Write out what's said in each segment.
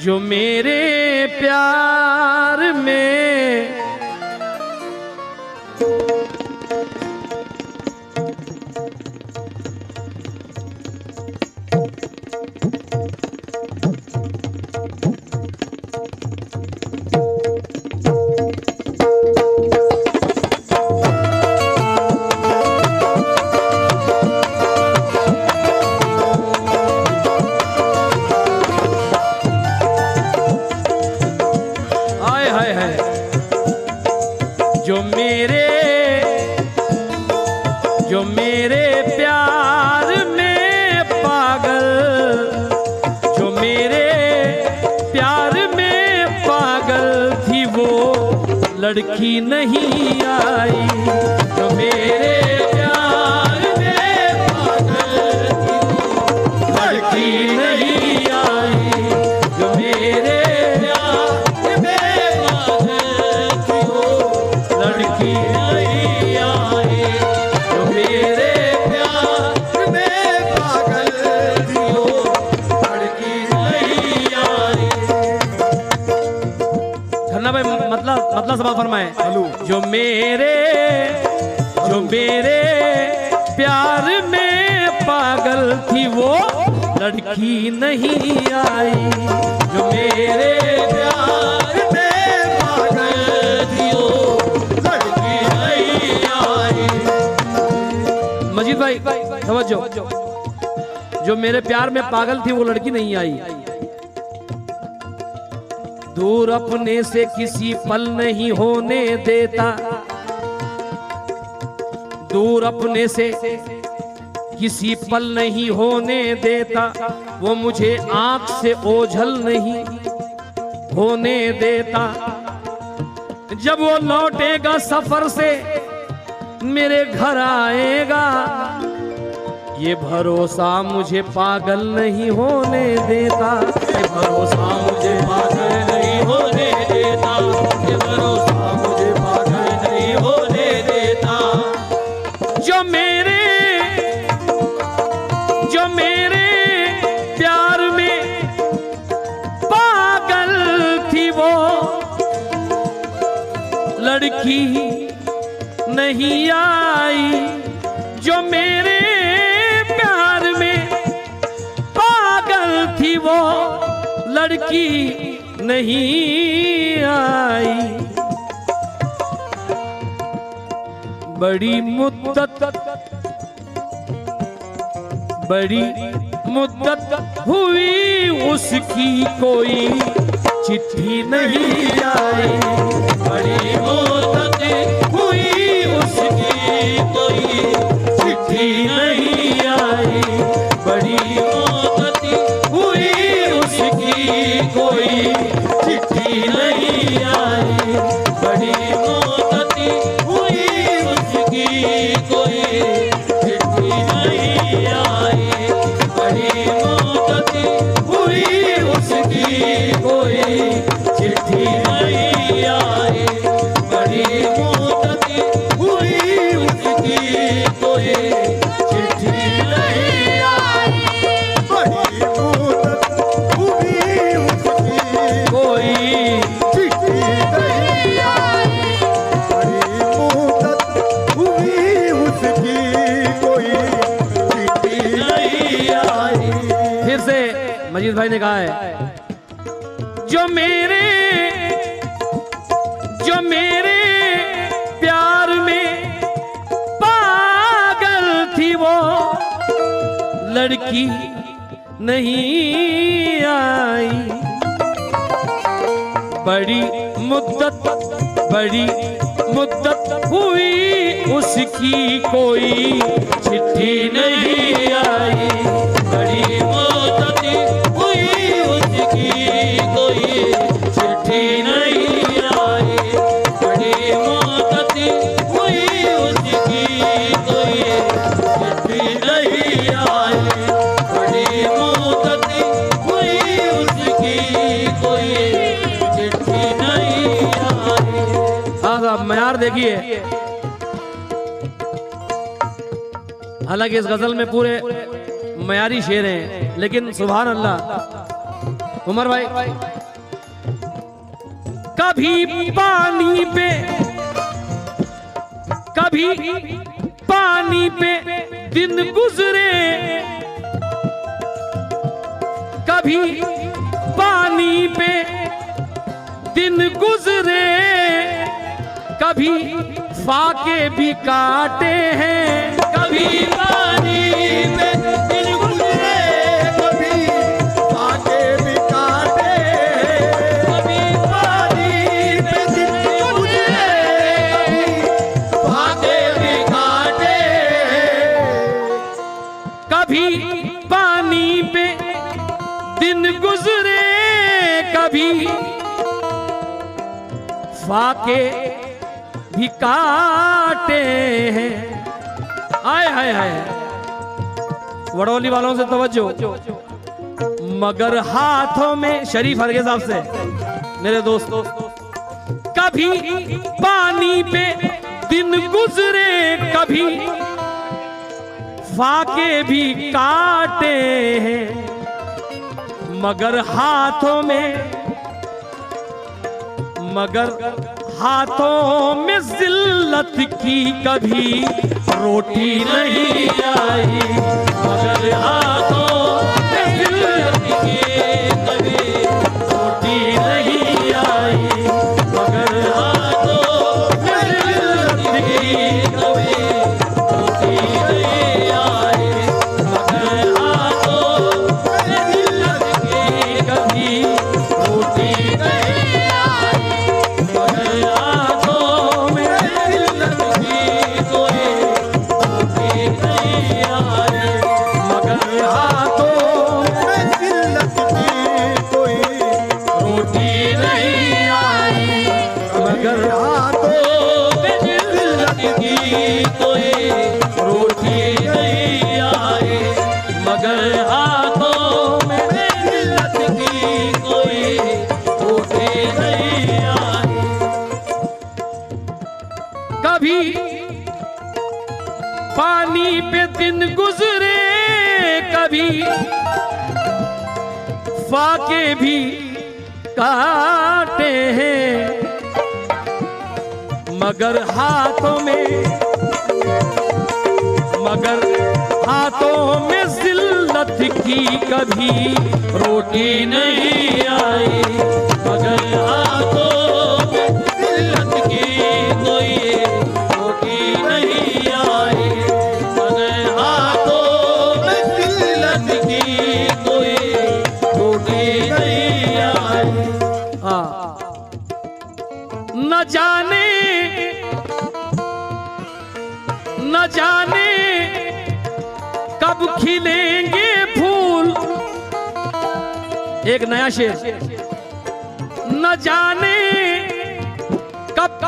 जो मेरे प्यार में जो मेरे प्यार में पागल, जो मेरे प्यार में पागल थी वो लड़की नहीं आई। जो मेरे प्यार में पागल थी वो लड़की नहीं आई। जो मेरे प्यार में पागल थी वो लड़की नहीं आई। जो मेरे प्यार में पागल थी वो लड़की नहीं आई। खन्ना भाई मतलब सवाल फरमाए। जो मेरे प्यार में पागल थी वो लड़की नहीं आई। जो मेरे प्यार में पागल थी वो लड़की नहीं आई। मजीद भाई समझो, जो मेरे प्यार में पागल थी वो लड़की नहीं आई। दूर अपने से किसी पल नहीं होने देता, दूर अपने से किसी पल नहीं होने देता। वो मुझे आंख से ओझल नहीं होने देता। जब वो लौटेगा सफर से मेरे घर आएगा, ये भरोसा मुझे पागल नहीं होने देता। ये भरोसा मुझे पागल नहीं होने देता। ये भरोसा मुझे पागल नहीं होने देता। जो मेरे प्यार में पागल थी वो लड़की नहीं आई। जो मेरे प्यार में पागल थी वो लड़की नहीं आई। बड़ी मुद्दत हुई उसकी कोई चिट्ठी नहीं आई। बड़ी मुद्दत हुई उसकी कोई चिट्ठी नहीं आई। बड़ी मुद्दत हुई उसकी कोई चिट्ठी नहीं आई। बड़ी मुद्दत हुई उसकी कोई चिट्ठी नहीं आई। बड़ी मुद्दत हुई उसकी कोई चिट्ठी नहीं आई। बड़ी मुद्दत हुई उसकी कोई चिट्ठी नहीं आई। बड़ी मुद्दत हुई उसकी कोई चिट्ठी नहीं आई। बड़ी मुद्दत हुई उसकी कोई चिट्ठी नहीं आई। फिर से मजीद भाई ने कहा है, जो मेरे प्यार में पागल थी वो लड़की नहीं आई। बड़ी मुद्दत हुई उसकी कोई चिट्ठी नहीं आई। बड़ी मुद्दत हुई उसकी कोई चिट्ठी नहीं आई। बड़ी मुद्दत हुई उसकी कोई चिट्ठी नहीं आई। बड़ी मुद्दत हुई उसकी कोई चिट्ठी नहीं आई। हाँ साहब मयार देखिए, हालांकि इस गजल में पूरे मयारी शेर हैं, लेकिन सुभान अल्लाह उमर भाई, कभी पानी पे, कभी पानी पे दिन गुजरे, कभी पानी पे दिन गुजरे, कभी फाके भी काटे हैं, कभी पानी पे दिन गुजरे, कभी फाके भी काटे, कभी पानी पे दिन गुजरे, कभी फाके भी काटे, कभी पानी पे दिन गुजरे, कभी फाके भी काटे हैं। आए हाय हाय, वड़ौली वालों से तवज्जो, मगर हाथों में, शरीफ हरगे साहब से मेरे दोस्तों, कभी पानी पे दिन गुजरे, कभी फाके भी काटे हैं, मगर हाथों में, मगर हाथों में जिल्लत की कभी रोटी नहीं आई, मगर हाथों में जिल्लत की कभी रोटी नहीं आई, मगर हाथों में जिल्लत की कभी रोटी नहीं आई, मगर हाथों में जिल्लत की कभी रोटी नहीं आई, मगर हाथों में जिल्लत की कोई रोटी नहीं आई, मगर हाथों में जिल्लत की कोई रोटी नहीं आई, मगर हाथों में जिल्लत की कोई रोटी नहीं आई, मगर हाथों में जिल्लत की कोई रोटी नहीं आई। कभी पानी पे दिन गुजरे, कभी फाके भी काटे हैं, मगर हाथों में, मगर हाथों में जिल्लत की कभी रोटी नहीं आई, मगर हाथों में जिल्लत की कोई रोटी नहीं आई, मगर हाथों में जिल्लत की कोई रोटी नहीं आई। न जाने, न जाने कब खिलेंगे फूल, एक नया शेर, न जाने कब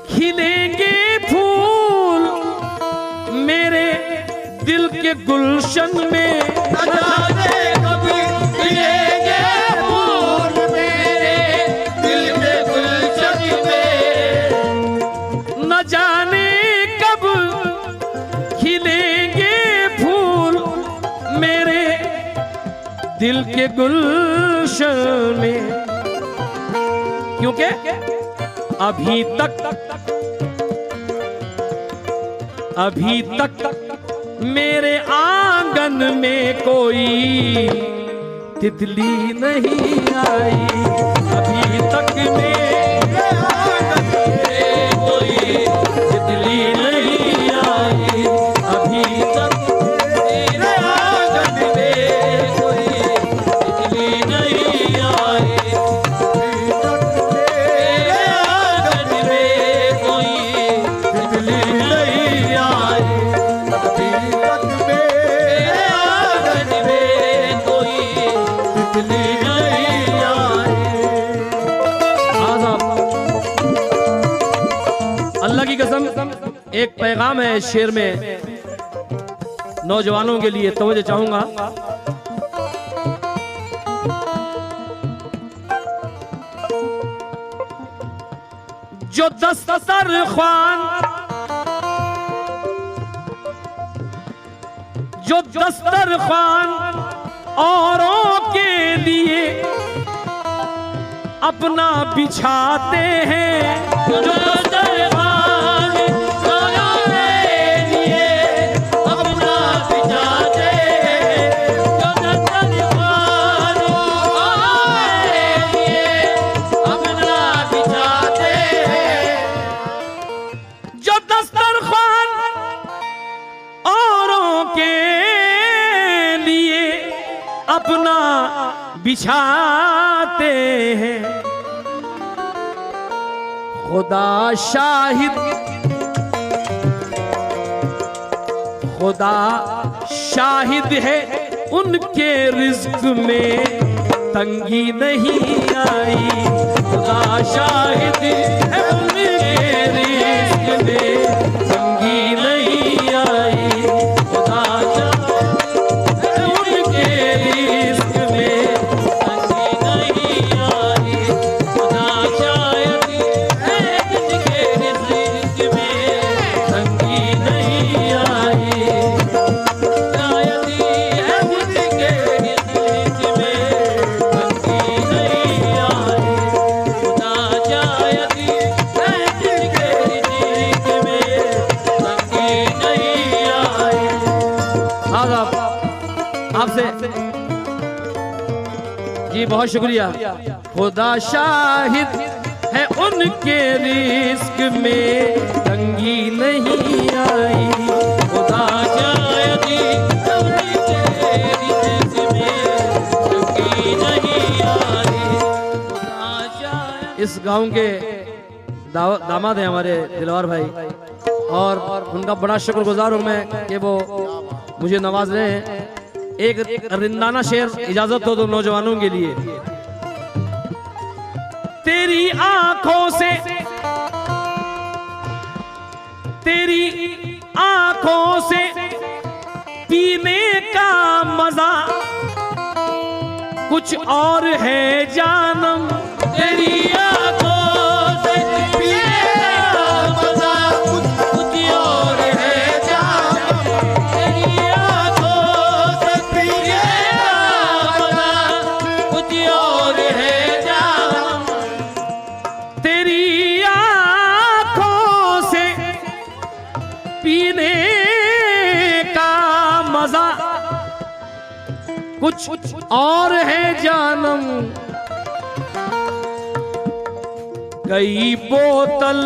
खिलेंगे फूल मेरे दिल के गुलशन में, न जाने कब खिलेंगे फूल मेरे दिल के गुलशन में, न जाने कब खिलेंगे फूल मेरे दिल के गुलशन में, क्योंकि अभी तक मेरे आंगन में कोई तितली नहीं आई, अभी तक मेरे आंगन में कोई तितली नहीं आई, अभी तक मेरे आंगन में कोई तितली नहीं आई, अभी तक मेरे आंगन में कोई तितली नहीं आई, अभी तक मेरे आंगन में कोई तितली नहीं आई। अल्लाह की कसम, एक पैगाम है इस शेर में नौजवानों के लिए, तवज्जो चाहूंगा। जो दस्तरख्वान, जो दस्तरख्वान औरों के लिए अपना बिछाते हैं जो दरबार के लिए अपना बिछाते हैं जो दरबार के लिए अपना बिछाते हैं जो दस्तरखान औरों के लिए अपना बिछाते हैं खुदा शाहिद है उनके रिज़्क़ में तंगी नहीं आई। खुदा शाहिद है उनके रिज़्क़ में तंगी नहीं आई। खुदा शाहिद है उनके रिज़्क़ में तंगी नहीं आई। खुदा शाहिद है उनके रिज़्क़ में तंगी नहीं आई। शायद है उनके रिज़्क़ में तंगी नहीं आई। खुदा शायद है उनके रिज़्क़ में तंगी नहीं आई। आपसे जी बहुत शुक्रिया। खुदा शाहिद है उनके रिज़्क़ में तंगी नहीं आई। खुदा शाहिद है उनके रिज़्क़ में तंगी नहीं आई। खुदा शाहिद। इस गांव के दामाद हैं हमारे दिलवार भाई और उनका बड़ा शुक्रगुजार हूं मैं कि वो मुझे नवाज रहे हैं। एक रिंदाना शेर इजाजत हो तो नौजवानों के लिए। तेरी आंखों से पीने का मजा कुछ और है जानम। तेरी आंखों से पीने का मजा कुछ और है जानम। तेरी आंखों से पीने का मजा कुछ और है जानम। तेरी आंखों से पीने का मजा कुछ और है जानम। कई बोतल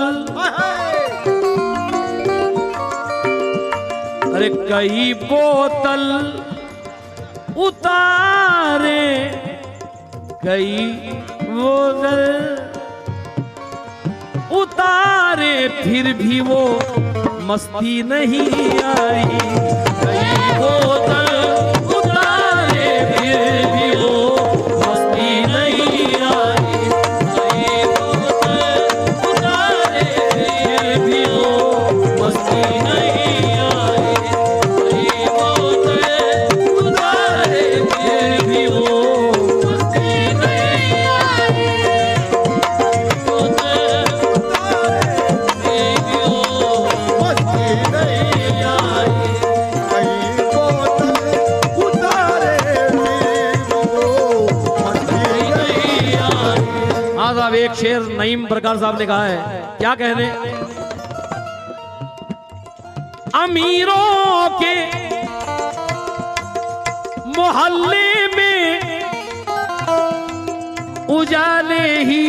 उतारे कई बोतल उतारे फिर भी वो मस्ती नहीं आई। कई बोतल उतारे फिर भी वो मस्ती नहीं आई। कई बोतल उतारे फिर भी वो मस्ती नहीं आई। कई बोतल उतारे फिर भी वो मस्ती नहीं आई। एक शेर नईम प्रकार साहब ने कहा है, क्या कहने। अमीरों के मोहल्ले में उजाले ही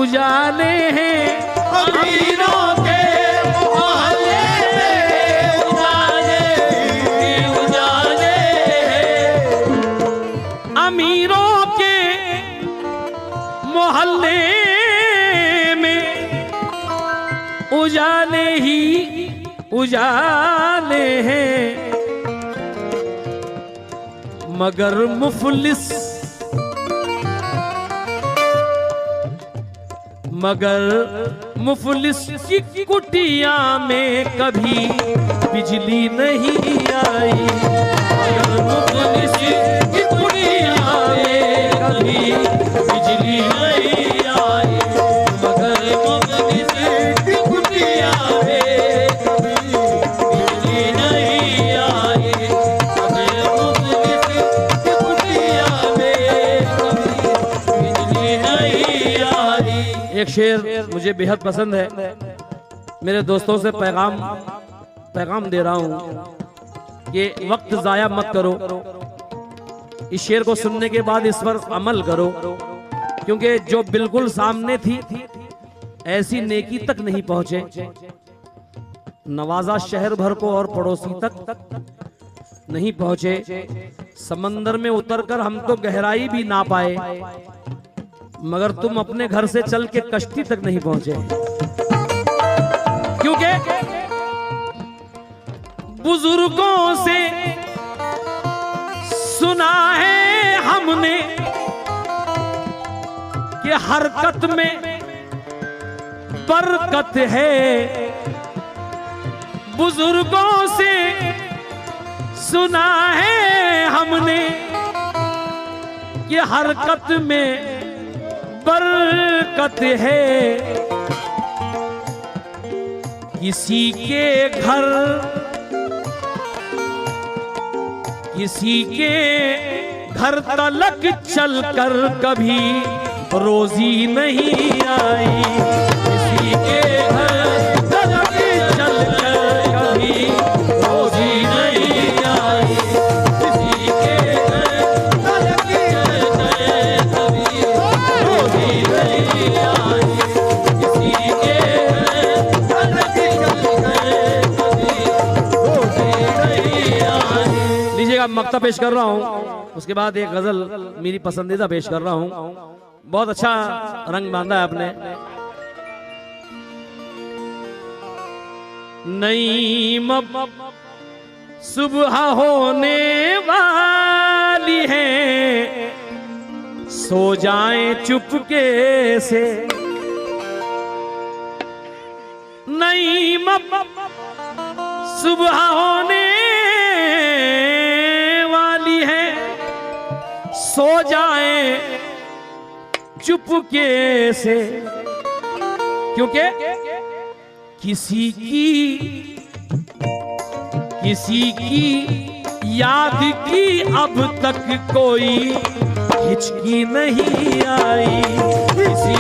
उजाले हैं। अमीरों के मोहल्ले में उजाले ही उजाले हैं। अमीरों के मोहल्ले में उजाले ही उजाले हैं। मगर मुफलिस की कुटिया में कभी बिजली नहीं आई। मगर मुफलिस की कुटिया में कभी बिजली नहीं आई। मगर मुफलिस की कुटिया में कभी बिजली नहीं आई। मगर मुफलिस की कुटिया में कभी बिजली नहीं एक शेर मुझे बेहद पसंद है, मेरे दोस्तों से पैगाम दे रहा हूं कि वक्त जाया मत करो, इस शेर को सुनने के बाद इस पर अमल करो, क्योंकि जो बिल्कुल सामने थी ऐसी नेकी तक नहीं पहुंचे, नवाजा शहर भर को और पड़ोसी तक नहीं पहुंचे, समंदर में उतरकर हम तो गहराई भी ना पाए, मगर तुम अपने घर से चल के कश्ती तक नहीं पहुंचे, क्योंकि बुजुर्गों से सुना है हमने कि हरकत में बरकत है, बुजुर्गों से सुना है हमने कि हरकत में बरकत है, किसी के घर तलक चलकर कभी रोजी नहीं आई, किसी के घर तलक चलकर कभी रोजी नहीं आई, किसी के घर तलक चलकर कभी रोजी नहीं आई, किसी के घर तलक चलकर कभी रोजी नहीं आई। लीजिएगा, मक्ता पेश कर रहा हूँ, उसके बाद एक गजल मेरी पसंदीदा पेश कर रहा हूँ। बहुत अच्छा रंग बांधा है आपने। नई सुबह होने वाली है, सो जाएं चुपके से, नई सुबह होने वाली है, सो जाएं चुपके से, क्योंकि किसी की याद की अब तक कोई हिचकी नहीं आई, किसी